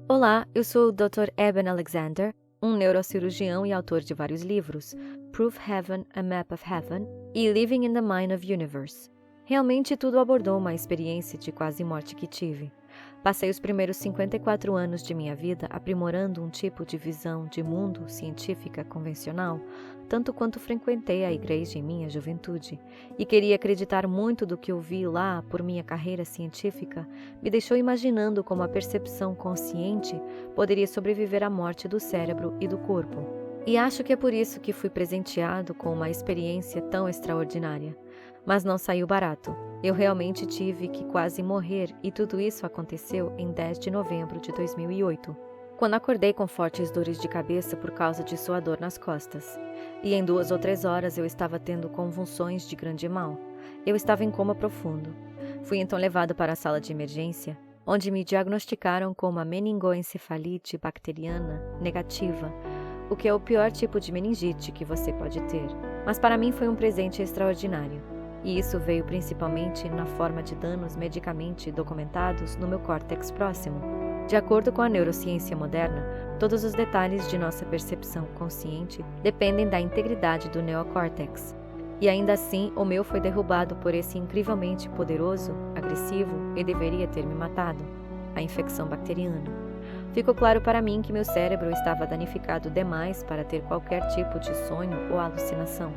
Olá, eu sou o Dr. Eben Alexander, um neurocirurgião e autor de vários livros, Proof Heaven, A Map of Heaven e Living in the Mind of Universe. Realmente tudo abordou uma experiência de quase morte que tive. Passei os primeiros 54 anos de minha vida aprimorando um tipo de visão de mundo científica convencional, tanto quanto frequentei a igreja em minha juventude, e queria acreditar muito do que ouvi lá por minha carreira científica, me deixou imaginando como a percepção consciente poderia sobreviver à morte do cérebro e do corpo. E acho que é por isso que fui presenteado com uma experiência tão extraordinária. Mas não saiu barato. Eu realmente tive que quase morrer e tudo isso aconteceu em 10 de novembro de 2008, quando acordei com fortes dores de cabeça por causa de sua dor nas costas. E em 2 ou 3 horas eu estava tendo convulsões de grande mal. Eu estava em coma profundo. Fui então levado para a sala de emergência, onde me diagnosticaram com uma meningoencefalite bacteriana negativa, o que é o pior tipo de meningite que você pode ter. Mas para mim foi um presente extraordinário. E isso veio principalmente na forma de danos medicamente documentados no meu córtex próximo. De acordo com a neurociência moderna, todos os detalhes de nossa percepção consciente dependem da integridade do neocórtex. E ainda assim, o meu foi derrubado por esse incrivelmente poderoso, agressivo e deveria ter me matado, a infecção bacteriana. Ficou claro para mim que meu cérebro estava danificado demais para ter qualquer tipo de sonho ou alucinação.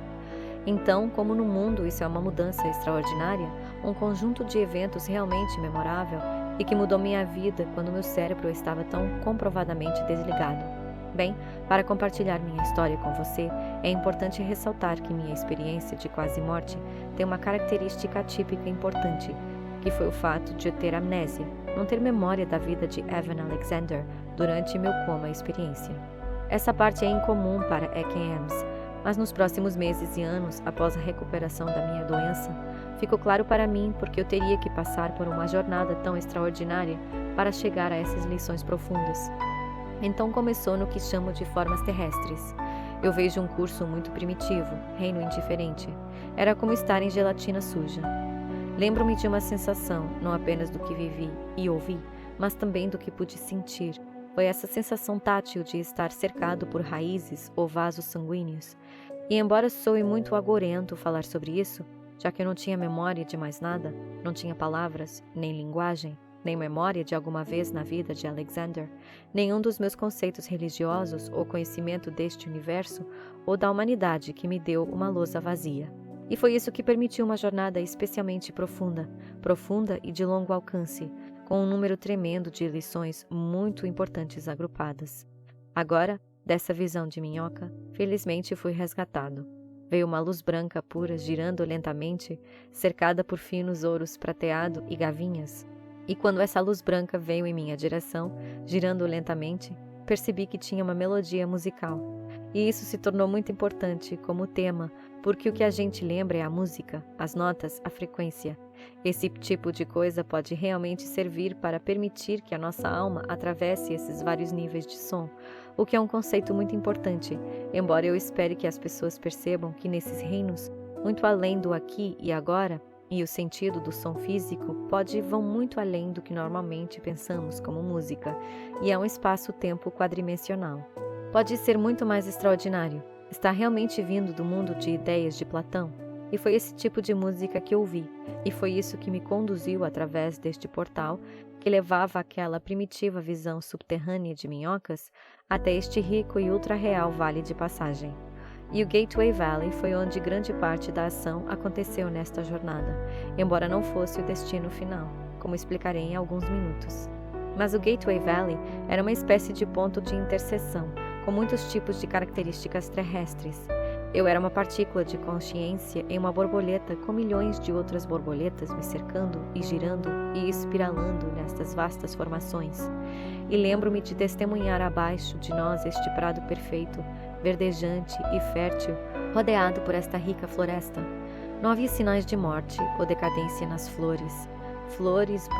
Então, como no mundo isso é uma mudança extraordinária, um conjunto de eventos realmente memorável e que mudou minha vida quando meu cérebro estava tão comprovadamente desligado. Bem, para compartilhar minha história com você, é importante ressaltar que minha experiência de quase morte tem uma característica atípica importante, que foi o fato de eu ter amnésia, não ter memória da vida de Evan Alexander durante meu coma experiência. Essa parte é incomum para EKMs, mas nos próximos meses e anos, após a recuperação da minha doença, ficou claro para mim porque eu teria que passar por uma jornada tão extraordinária para chegar a essas lições profundas. Então começou no que chamo de formas terrestres. Eu vejo um curso muito primitivo, reino indiferente. Era como estar em gelatina suja. Lembro-me de uma sensação, não apenas do que vivi e ouvi, mas também do que pude sentir. Foi essa sensação tátil de estar cercado por raízes ou vasos sanguíneos. E embora soe muito agorento falar sobre isso, já que eu não tinha memória de mais nada, não tinha palavras, nem linguagem, nem memória de alguma vez na vida de Alexander, nenhum dos meus conceitos religiosos ou conhecimento deste universo ou da humanidade que me deu uma lousa vazia. E foi isso que permitiu uma jornada especialmente profunda e de longo alcance, com um número tremendo de lições muito importantes agrupadas. Agora, dessa visão de minhoca, felizmente fui resgatado. Veio uma luz branca pura girando lentamente, cercada por finos ouros prateado e gavinhas. E quando essa luz branca veio em minha direção, girando lentamente, percebi que tinha uma melodia musical. E isso se tornou muito importante como tema, porque o que a gente lembra é a música, as notas, a frequência. Esse tipo de coisa pode realmente servir para permitir que a nossa alma atravesse esses vários níveis de som, o que é um conceito muito importante, embora eu espere que as pessoas percebam que nesses reinos, muito além do aqui e agora, e o sentido do som físico vão muito além do que normalmente pensamos como música, e é um espaço-tempo quadrimensional. Pode ser muito mais extraordinário. Está realmente vindo do mundo de ideias de Platão. E foi esse tipo de música que ouvi, e foi isso que me conduziu através deste portal que levava aquela primitiva visão subterrânea de minhocas até este rico e ultra-real vale de passagem. E o Gateway Valley foi onde grande parte da ação aconteceu nesta jornada, embora não fosse o destino final, como explicarei em alguns minutos. Mas o Gateway Valley era uma espécie de ponto de interseção, com muitos tipos de características terrestres. Eu era uma partícula de consciência em uma borboleta com milhões de outras borboletas me cercando e girando e espiralando nestas vastas formações. E lembro-me de testemunhar abaixo de nós este prado perfeito, verdejante e fértil, rodeado por esta rica floresta. Não havia sinais de morte ou decadência nas flores,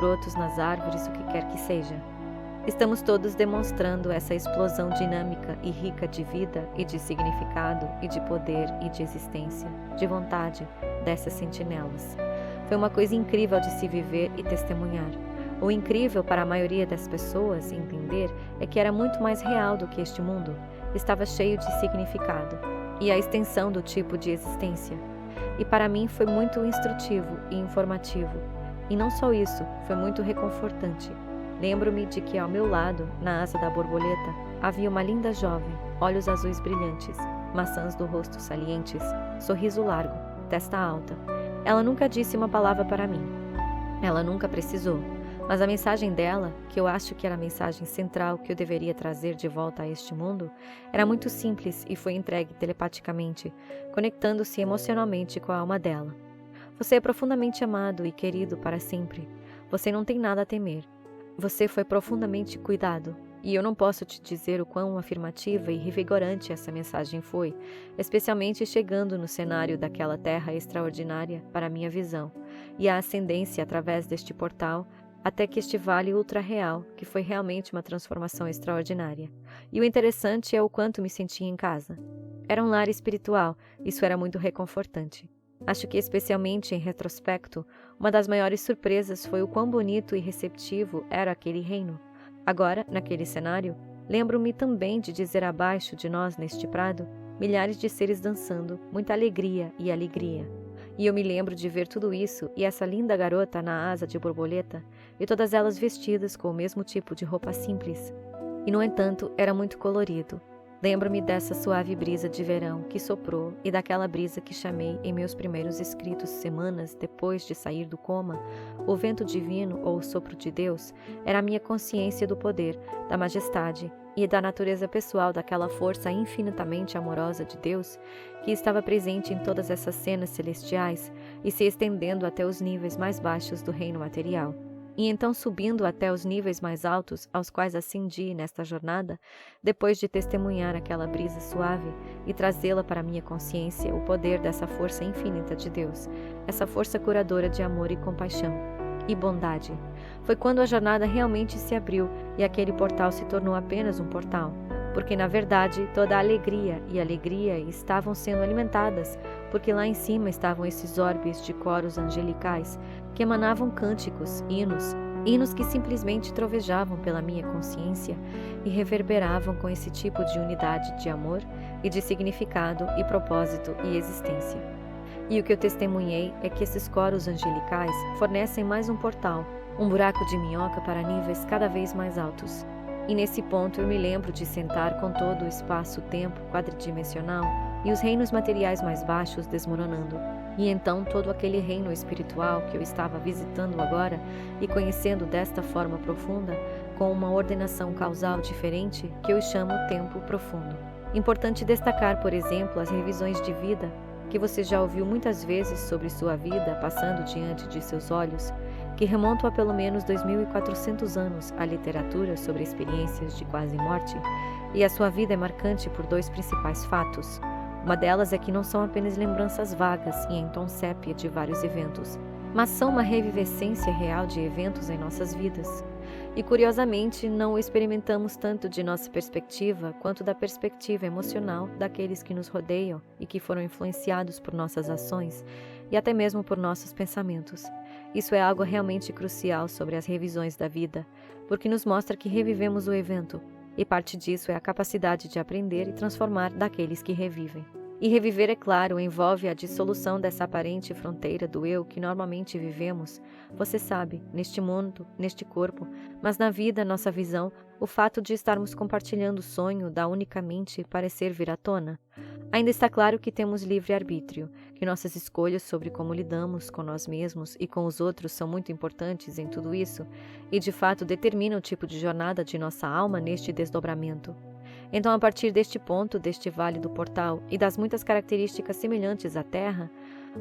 brotos nas árvores, o que quer que seja. Estamos todos demonstrando essa explosão dinâmica e rica de vida e de significado e de poder e de existência, de vontade, dessas sentinelas. Foi uma coisa incrível de se viver e testemunhar. O incrível para a maioria das pessoas entender é que era muito mais real do que este mundo. Estava cheio de significado e a extensão do tipo de existência. E para mim foi muito instrutivo e informativo. E não só isso, foi muito reconfortante. Lembro-me de que ao meu lado, na asa da borboleta, havia uma linda jovem, olhos azuis brilhantes, maçãs do rosto salientes, sorriso largo, testa alta. Ela nunca disse uma palavra para mim. Ela nunca precisou. Mas a mensagem dela, que eu acho que era a mensagem central que eu deveria trazer de volta a este mundo, era muito simples e foi entregue telepaticamente, conectando-se emocionalmente com a alma dela. Você é profundamente amado e querido para sempre. Você não tem nada a temer. Você foi profundamente cuidado. E eu não posso te dizer o quão afirmativa e revigorante essa mensagem foi, especialmente chegando no cenário daquela terra extraordinária para minha visão, e a ascendência através deste portal, até que este vale ultra-real, que foi realmente uma transformação extraordinária. E o interessante é o quanto me sentia em casa. Era um lar espiritual, isso era muito reconfortante. Acho que, especialmente em retrospecto, uma das maiores surpresas foi o quão bonito e receptivo era aquele reino. Agora, naquele cenário, lembro-me também de dizer abaixo de nós neste prado, milhares de seres dançando, muita alegria e alegria. E eu me lembro de ver tudo isso e essa linda garota na asa de borboleta, e todas elas vestidas com o mesmo tipo de roupa simples. E, no entanto, era muito colorido. Lembro-me dessa suave brisa de verão que soprou e daquela brisa que chamei em meus primeiros escritos semanas depois de sair do coma. O vento divino ou o sopro de Deus era a minha consciência do poder, da majestade e da natureza pessoal daquela força infinitamente amorosa de Deus que estava presente em todas essas cenas celestiais e se estendendo até os níveis mais baixos do reino material. E então subindo até os níveis mais altos aos quais ascendi nesta jornada, depois de testemunhar aquela brisa suave e trazê-la para minha consciência o poder dessa força infinita de Deus, essa força curadora de amor e compaixão e bondade. Foi quando a jornada realmente se abriu e aquele portal se tornou apenas um portal, porque na verdade toda a alegria e alegria estavam sendo alimentadas, porque lá em cima estavam esses orbes de coros angelicais que emanavam cânticos, hinos que simplesmente trovejavam pela minha consciência e reverberavam com esse tipo de unidade de amor e de significado e propósito e existência. E o que eu testemunhei é que esses coros angelicais fornecem mais um portal, um buraco de minhoca para níveis cada vez mais altos. E nesse ponto eu me lembro de sentar com todo o espaço-tempo quadridimensional e os reinos materiais mais baixos desmoronando. E então todo aquele reino espiritual que eu estava visitando agora e conhecendo desta forma profunda, com uma ordenação causal diferente, que eu chamo tempo profundo. Importante destacar, por exemplo, as revisões de vida, que você já ouviu muitas vezes sobre sua vida passando diante de seus olhos, que remontam a pelo menos 2.400 anos à literatura sobre experiências de quase morte, e a sua vida é marcante por dois principais fatos. Uma delas é que não são apenas lembranças vagas e em tom sépia de vários eventos, mas são uma revivescência real de eventos em nossas vidas. E curiosamente, não o experimentamos tanto de nossa perspectiva quanto da perspectiva emocional daqueles que nos rodeiam e que foram influenciados por nossas ações e até mesmo por nossos pensamentos. Isso é algo realmente crucial sobre as revisões da vida, porque nos mostra que revivemos o evento, e parte disso é a capacidade de aprender e transformar daqueles que revivem. E reviver, é claro, envolve a dissolução dessa aparente fronteira do eu que normalmente vivemos, você sabe, neste mundo, neste corpo, mas na vida, nossa visão, o fato de estarmos compartilhando o sonho da unicamente parecer vir à tona. Ainda está claro que temos livre-arbítrio, que nossas escolhas sobre como lidamos com nós mesmos e com os outros são muito importantes em tudo isso, e de fato determinam o tipo de jornada de nossa alma neste desdobramento. Então, a partir deste ponto, deste vale do portal e das muitas características semelhantes à Terra,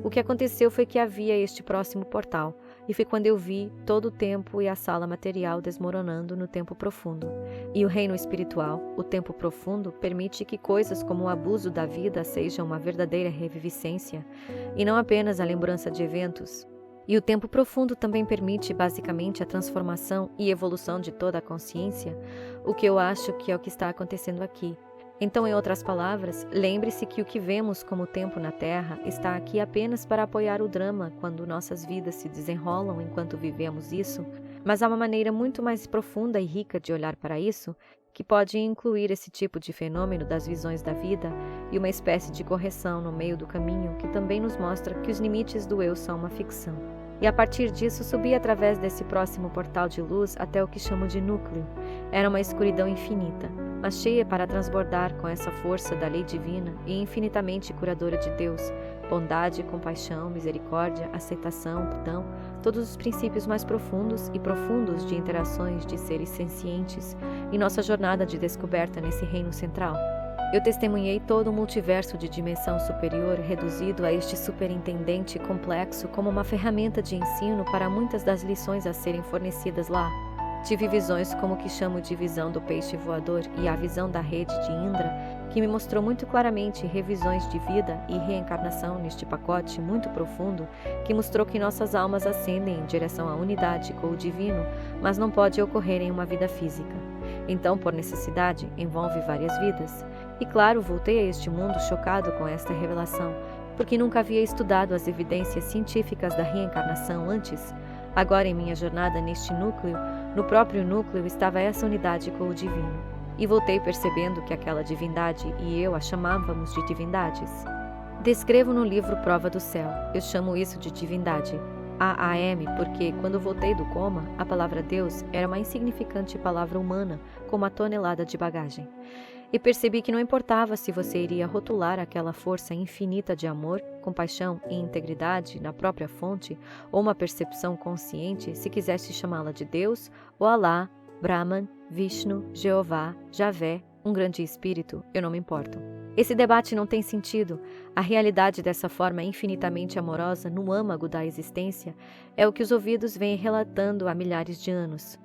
o que aconteceu foi que havia este próximo portal, e foi quando eu vi todo o tempo e a sala material desmoronando no tempo profundo. E o reino espiritual, o tempo profundo, permite que coisas como o abuso da vida sejam uma verdadeira reviviscência, e não apenas a lembrança de eventos. E o tempo profundo também permite, basicamente, a transformação e evolução de toda a consciência, o que eu acho que é o que está acontecendo aqui. Então, em outras palavras, lembre-se que o que vemos como tempo na Terra está aqui apenas para apoiar o drama quando nossas vidas se desenrolam enquanto vivemos isso, Mas há uma maneira muito mais profunda e rica de olhar para isso, que pode incluir esse tipo de fenômeno das visões da vida e uma espécie de correção no meio do caminho que também nos mostra que os limites do eu são uma ficção. E a partir disso subi através desse próximo portal de luz até o que chamo de núcleo. Era uma escuridão infinita, mas cheia para transbordar com essa força da lei divina e infinitamente curadora de Deus, bondade, compaixão, misericórdia, aceitação, perdão, todos os princípios mais profundos e profundos de interações de seres sencientes em nossa jornada de descoberta nesse reino central. Eu testemunhei todo um multiverso de dimensão superior reduzido a este superintendente complexo como uma ferramenta de ensino para muitas das lições a serem fornecidas lá. Tive visões como o que chamo de visão do peixe voador e a visão da rede de Indra, que me mostrou muito claramente revisões de vida e reencarnação neste pacote muito profundo, que mostrou que nossas almas ascendem em direção à unidade com o divino, mas não pode ocorrer em uma vida física. Então, por necessidade, envolve várias vidas. E claro, voltei a este mundo chocado com esta revelação, porque nunca havia estudado as evidências científicas da reencarnação antes. Agora, em minha jornada neste núcleo, no próprio núcleo estava essa unidade com o divino. E voltei percebendo que aquela divindade e eu a chamávamos de divindades. Descrevo no livro Prova do Céu. Eu chamo isso de divindade. AAM, porque, quando voltei do coma, a palavra Deus era uma insignificante palavra humana, com uma tonelada de bagagem. E percebi que não importava se você iria rotular aquela força infinita de amor, compaixão e integridade na própria fonte, ou uma percepção consciente, se quisesse chamá-la de Deus, ou Alá, Brahman, Vishnu, Jeová, Javé, um grande espírito, eu não me importo. Esse debate não tem sentido. A realidade dessa forma infinitamente amorosa no âmago da existência é o que os ouvidos vêm relatando há milhares de anos.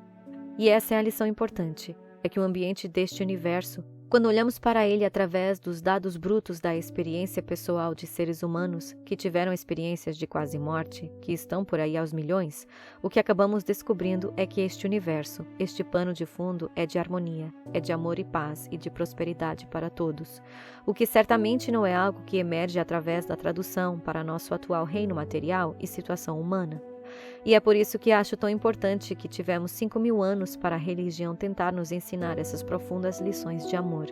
E essa é a lição importante, é que o ambiente deste universo, quando olhamos para ele através dos dados brutos da experiência pessoal de seres humanos que tiveram experiências de quase morte, que estão por aí aos milhões, o que acabamos descobrindo é que este universo, este pano de fundo é de harmonia, é de amor e paz e de prosperidade para todos, o que certamente não é algo que emerge através da tradução para nosso atual reino material e situação humana. E é por isso que acho tão importante que tivemos 5.000 anos para a religião tentar nos ensinar essas profundas lições de amor.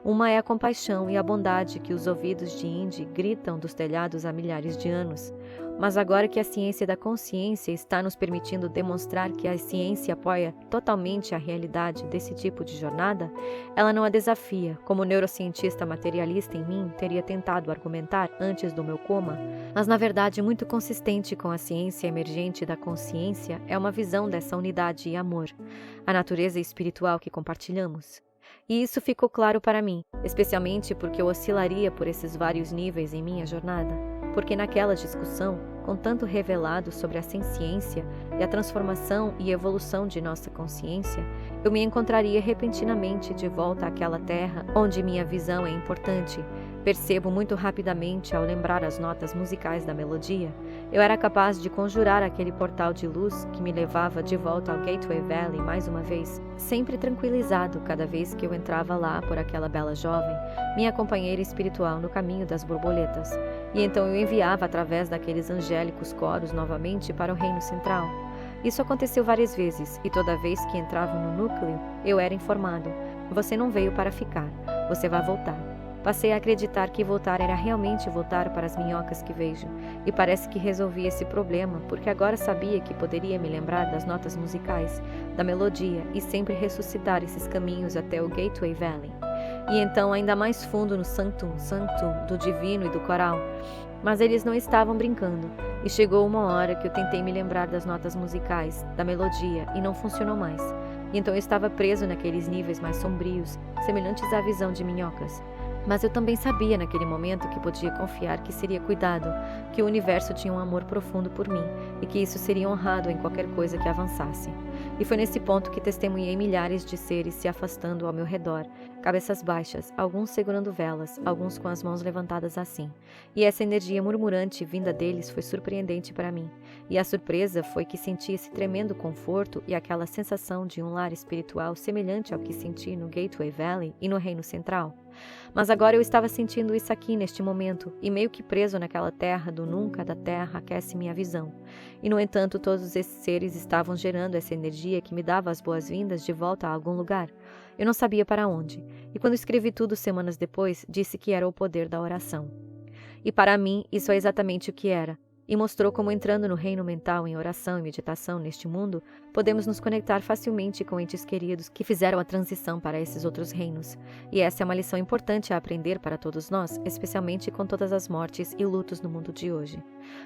Uma é a compaixão e a bondade que os ouvidos de Indy gritam dos telhados há milhares de anos. Mas agora que a ciência da consciência está nos permitindo demonstrar que a ciência apoia totalmente a realidade desse tipo de jornada, ela não a desafia, como o neurocientista materialista em mim teria tentado argumentar antes do meu coma, mas na verdade muito consistente com a ciência emergente da consciência é uma visão dessa unidade e amor, a natureza espiritual que compartilhamos. E isso ficou claro para mim, especialmente porque eu oscilaria por esses vários níveis em minha jornada. Porque naquela discussão, com tanto revelado sobre a ciência e a transformação e evolução de nossa consciência, eu me encontraria repentinamente de volta àquela terra onde minha visão é importante. Percebo muito rapidamente ao lembrar as notas musicais da melodia. Eu era capaz de conjurar aquele portal de luz que me levava de volta ao Gateway Valley mais uma vez, sempre tranquilizado cada vez que eu entrava lá por aquela bela jovem, minha companheira espiritual no caminho das borboletas. E então eu enviava através daqueles angélicos coros novamente para o reino central. Isso aconteceu várias vezes, e toda vez que entrava no núcleo, eu era informado: você não veio para ficar, você vai voltar. Passei a acreditar que voltar era realmente voltar para as minhocas que vejo, e parece que resolvi esse problema, porque agora sabia que poderia me lembrar das notas musicais, da melodia, e sempre ressuscitar esses caminhos até o Gateway Valley. E então ainda mais fundo no Sanctum Sanctum do divino e do coral. Mas eles não estavam brincando, e chegou uma hora que eu tentei me lembrar das notas musicais, da melodia, e não funcionou mais. E então eu estava preso naqueles níveis mais sombrios, semelhantes à visão de minhocas. Mas eu também sabia naquele momento que podia confiar que seria cuidado, que o universo tinha um amor profundo por mim e que isso seria honrado em qualquer coisa que avançasse. E foi nesse ponto que testemunhei milhares de seres se afastando ao meu redor, cabeças baixas, alguns segurando velas, alguns com as mãos levantadas assim. E essa energia murmurante vinda deles foi surpreendente para mim. E a surpresa foi que senti esse tremendo conforto e aquela sensação de um lar espiritual semelhante ao que senti no Gateway Valley e no Reino Central. Mas agora eu estava sentindo isso aqui neste momento, e meio que preso naquela terra do nunca da terra aquece minha visão. E no entanto, todos esses seres estavam gerando essa energia que me dava as boas-vindas de volta a algum lugar. Eu não sabia para onde. E quando escrevi tudo semanas depois, disse que era o poder da oração. E para mim, isso é exatamente o que era. E mostrou como entrando no reino mental em oração e meditação neste mundo, podemos nos conectar facilmente com entes queridos que fizeram a transição para esses outros reinos. E essa é uma lição importante a aprender para todos nós, especialmente com todas as mortes e lutos no mundo de hoje.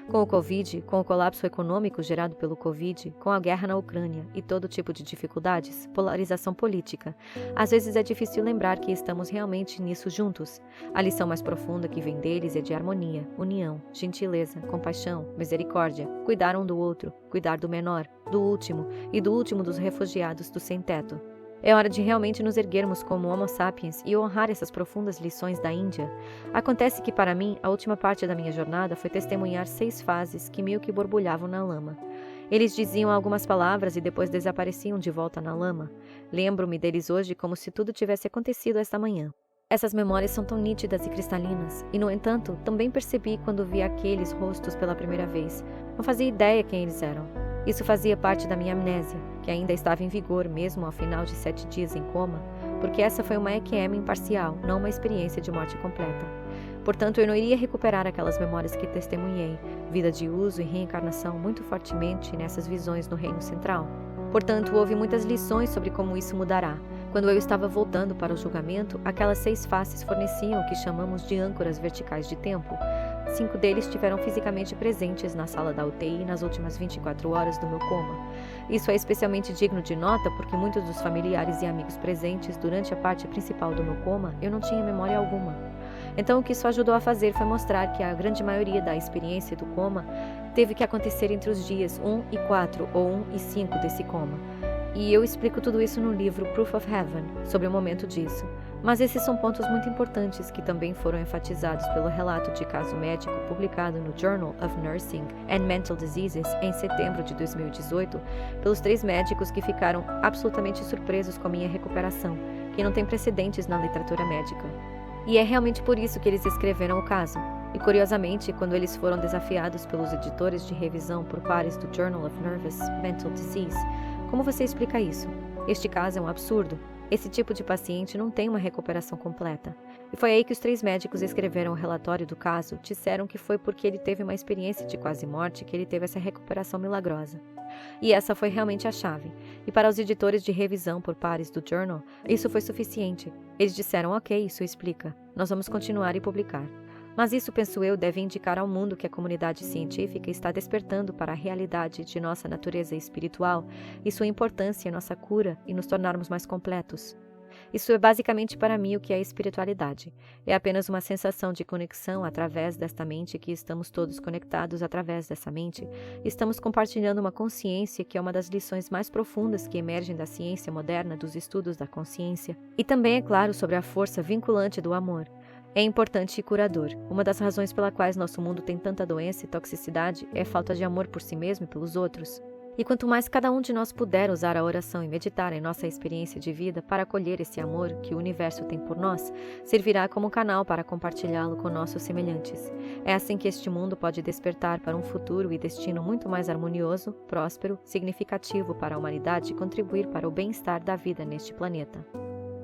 Com o Covid, com o colapso econômico gerado pelo Covid, com a guerra na Ucrânia e todo tipo de dificuldades, polarização política, às vezes é difícil lembrar que estamos realmente nisso juntos. A lição mais profunda que vem deles é de harmonia, união, gentileza, compaixão, misericórdia, cuidar um do outro, cuidar do menor, do último e do último dos refugiados do sem-teto. É hora de realmente nos erguermos como Homo sapiens e honrar essas profundas lições da Índia. Acontece que, para mim, a última parte da minha jornada foi testemunhar 6 fases que meio que borbulhavam na lama. Eles diziam algumas palavras e depois desapareciam de volta na lama. Lembro-me deles hoje como se tudo tivesse acontecido esta manhã. Essas memórias são tão nítidas e cristalinas, e no entanto, também percebi quando vi aqueles rostos pela primeira vez. Não fazia ideia quem eles eram. Isso fazia parte da minha amnésia, que ainda estava em vigor mesmo ao final de 7 dias em coma, porque essa foi uma EQM imparcial, não uma experiência de morte completa. Portanto, eu não iria recuperar aquelas memórias que testemunhei, vida de uso e reencarnação muito fortemente nessas visões no reino central. Portanto, houve muitas lições sobre como isso mudará. Quando eu estava voltando para o julgamento, aquelas 6 faces forneciam o que chamamos de âncoras verticais de tempo. 5 deles estiveram fisicamente presentes na sala da UTI nas últimas 24 horas do meu coma. Isso é especialmente digno de nota porque muitos dos familiares e amigos presentes durante a parte principal do meu coma eu não tinha memória alguma. Então o que isso ajudou a fazer foi mostrar que a grande maioria da experiência do coma teve que acontecer entre os dias 1 e 4 ou 1 e 5 desse coma. E eu explico tudo isso no livro Proof of Heaven, sobre o momento disso. Mas esses são pontos muito importantes que também foram enfatizados pelo relato de caso médico publicado no Journal of Nursing and Mental Diseases em setembro de 2018, pelos 3 médicos que ficaram absolutamente surpresos com a minha recuperação, que não tem precedentes na literatura médica. E é realmente por isso que eles escreveram o caso. E curiosamente, quando eles foram desafiados pelos editores de revisão por pares do Journal of Nervous Mental Disease, como você explica isso? Este caso é um absurdo. Esse tipo de paciente não tem uma recuperação completa. E foi aí que os 3 médicos escreveram o relatório do caso, disseram que foi porque ele teve uma experiência de quase morte que ele teve essa recuperação milagrosa. E essa foi realmente a chave. E para os editores de revisão por pares do Journal, isso foi suficiente. Eles disseram, ok, isso explica. Nós vamos continuar e publicar. Mas isso, penso eu, deve indicar ao mundo que a comunidade científica está despertando para a realidade de nossa natureza espiritual e sua importância em nossa cura e nos tornarmos mais completos. Isso é basicamente para mim o que é espiritualidade. É apenas uma sensação de conexão através desta mente que estamos todos conectados através dessa mente. Estamos compartilhando uma consciência que é uma das lições mais profundas que emergem da ciência moderna dos estudos da consciência. E também, é claro, sobre a força vinculante do amor. É importante e curador. Uma das razões pela quais nosso mundo tem tanta doença e toxicidade é a falta de amor por si mesmo e pelos outros. E quanto mais cada um de nós puder usar a oração e meditar em nossa experiência de vida para acolher esse amor que o universo tem por nós, servirá como canal para compartilhá-lo com nossos semelhantes. É assim que este mundo pode despertar para um futuro e destino muito mais harmonioso, próspero, significativo para a humanidade e contribuir para o bem-estar da vida neste planeta.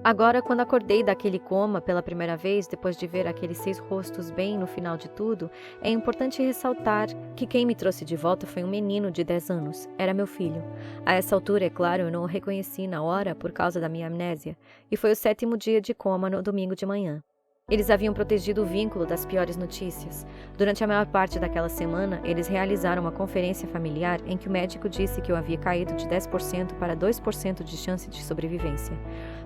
Agora, quando acordei daquele coma pela primeira vez, depois de ver aqueles 6 rostos bem no final de tudo, é importante ressaltar que quem me trouxe de volta foi um menino de 10 anos. Era meu filho. A essa altura, é claro, eu não o reconheci na hora por causa da minha amnésia, e foi o 7º dia de coma no domingo de manhã. Eles haviam protegido o vínculo das piores notícias. Durante a maior parte daquela semana, eles realizaram uma conferência familiar em que o médico disse que eu havia caído de 10% para 2% de chance de sobrevivência,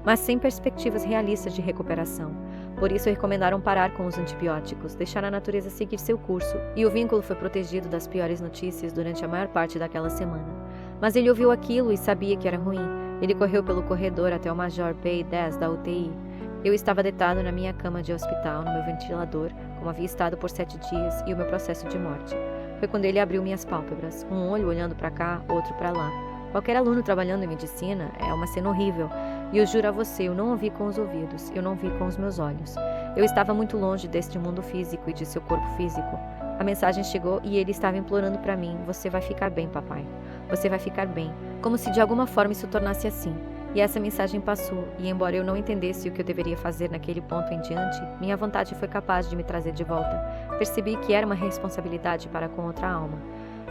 mas sem perspectivas realistas de recuperação. Por isso, recomendaram parar com os antibióticos, deixar a natureza seguir seu curso, e o vínculo foi protegido das piores notícias durante a maior parte daquela semana. Mas ele ouviu aquilo e sabia que era ruim. Ele correu pelo corredor até o Major Bay 10 da UTI. Eu estava deitado na minha cama de hospital, no meu ventilador, como havia estado por 7 dias, e o meu processo de morte. Foi quando ele abriu minhas pálpebras, um olho olhando para cá, outro para lá. Qualquer aluno trabalhando em medicina é uma cena horrível. E eu juro a você, eu não ouvi com os ouvidos, eu não vi com os meus olhos. Eu estava muito longe deste mundo físico e de seu corpo físico. A mensagem chegou e ele estava implorando para mim: você vai ficar bem, papai. Você vai ficar bem. Como se de alguma forma isso tornasse assim. E essa mensagem passou, e embora eu não entendesse o que eu deveria fazer naquele ponto em diante, minha vontade foi capaz de me trazer de volta. Percebi que era uma responsabilidade para com outra alma.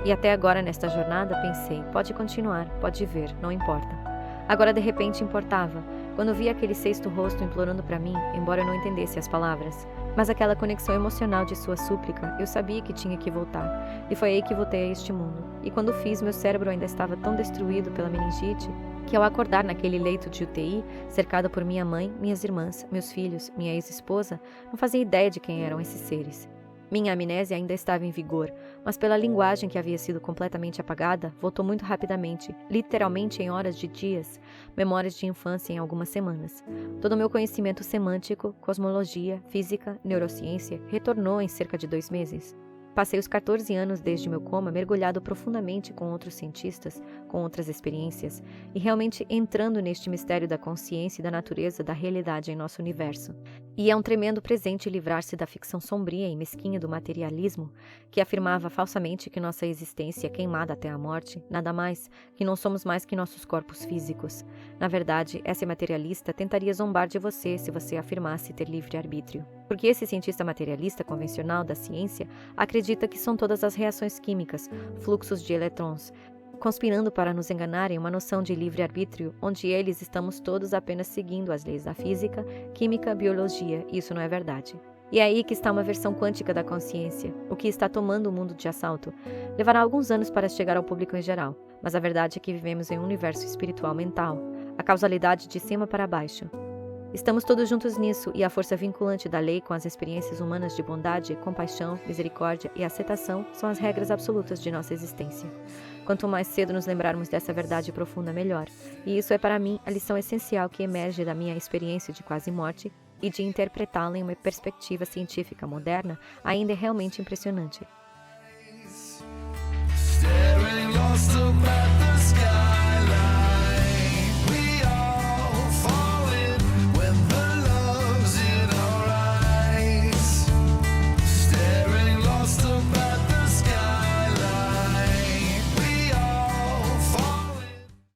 E até agora nesta jornada pensei: pode continuar, pode ver, não importa. Agora de repente importava, quando vi aquele sexto rosto implorando para mim, embora eu não entendesse as palavras. Mas aquela conexão emocional de sua súplica, eu sabia que tinha que voltar, e foi aí que voltei a este mundo. E quando fiz, meu cérebro ainda estava tão destruído pela meningite, que ao acordar naquele leito de UTI, cercado por minha mãe, minhas irmãs, meus filhos, minha ex-esposa, não fazia ideia de quem eram esses seres. Minha amnésia ainda estava em vigor, mas pela linguagem que havia sido completamente apagada, voltou muito rapidamente, literalmente em horas de dias, memórias de infância em algumas semanas. Todo o meu conhecimento semântico, cosmologia, física, neurociência, retornou em cerca de 2 meses. Passei os 14 anos desde meu coma mergulhado profundamente com outros cientistas, com outras experiências, e realmente entrando neste mistério da consciência e da natureza da realidade em nosso universo. E é um tremendo presente livrar-se da ficção sombria e mesquinha do materialismo, que afirmava falsamente que nossa existência é queimada até a morte, nada mais, que não somos mais que nossos corpos físicos. Na verdade, essa materialista tentaria zombar de você se você afirmasse ter livre-arbítrio. Porque esse cientista materialista convencional da ciência acredita que são todas as reações químicas, fluxos de elétrons, conspirando para nos enganar em uma noção de livre-arbítrio, onde eles estamos todos apenas seguindo as leis da física, química, biologia, e isso não é verdade. E é aí que está uma versão quântica da consciência, o que está tomando o mundo de assalto. Levará alguns anos para chegar ao público em geral, mas a verdade é que vivemos em um universo espiritual mental, a causalidade de cima para baixo. Estamos todos juntos nisso, e a força vinculante da lei com as experiências humanas de bondade, compaixão, misericórdia e aceitação são as regras absolutas de nossa existência. Quanto mais cedo nos lembrarmos dessa verdade profunda, melhor. E isso é para mim a lição essencial que emerge da minha experiência de quase morte e de interpretá-la em uma perspectiva científica moderna ainda é realmente impressionante. Staring lost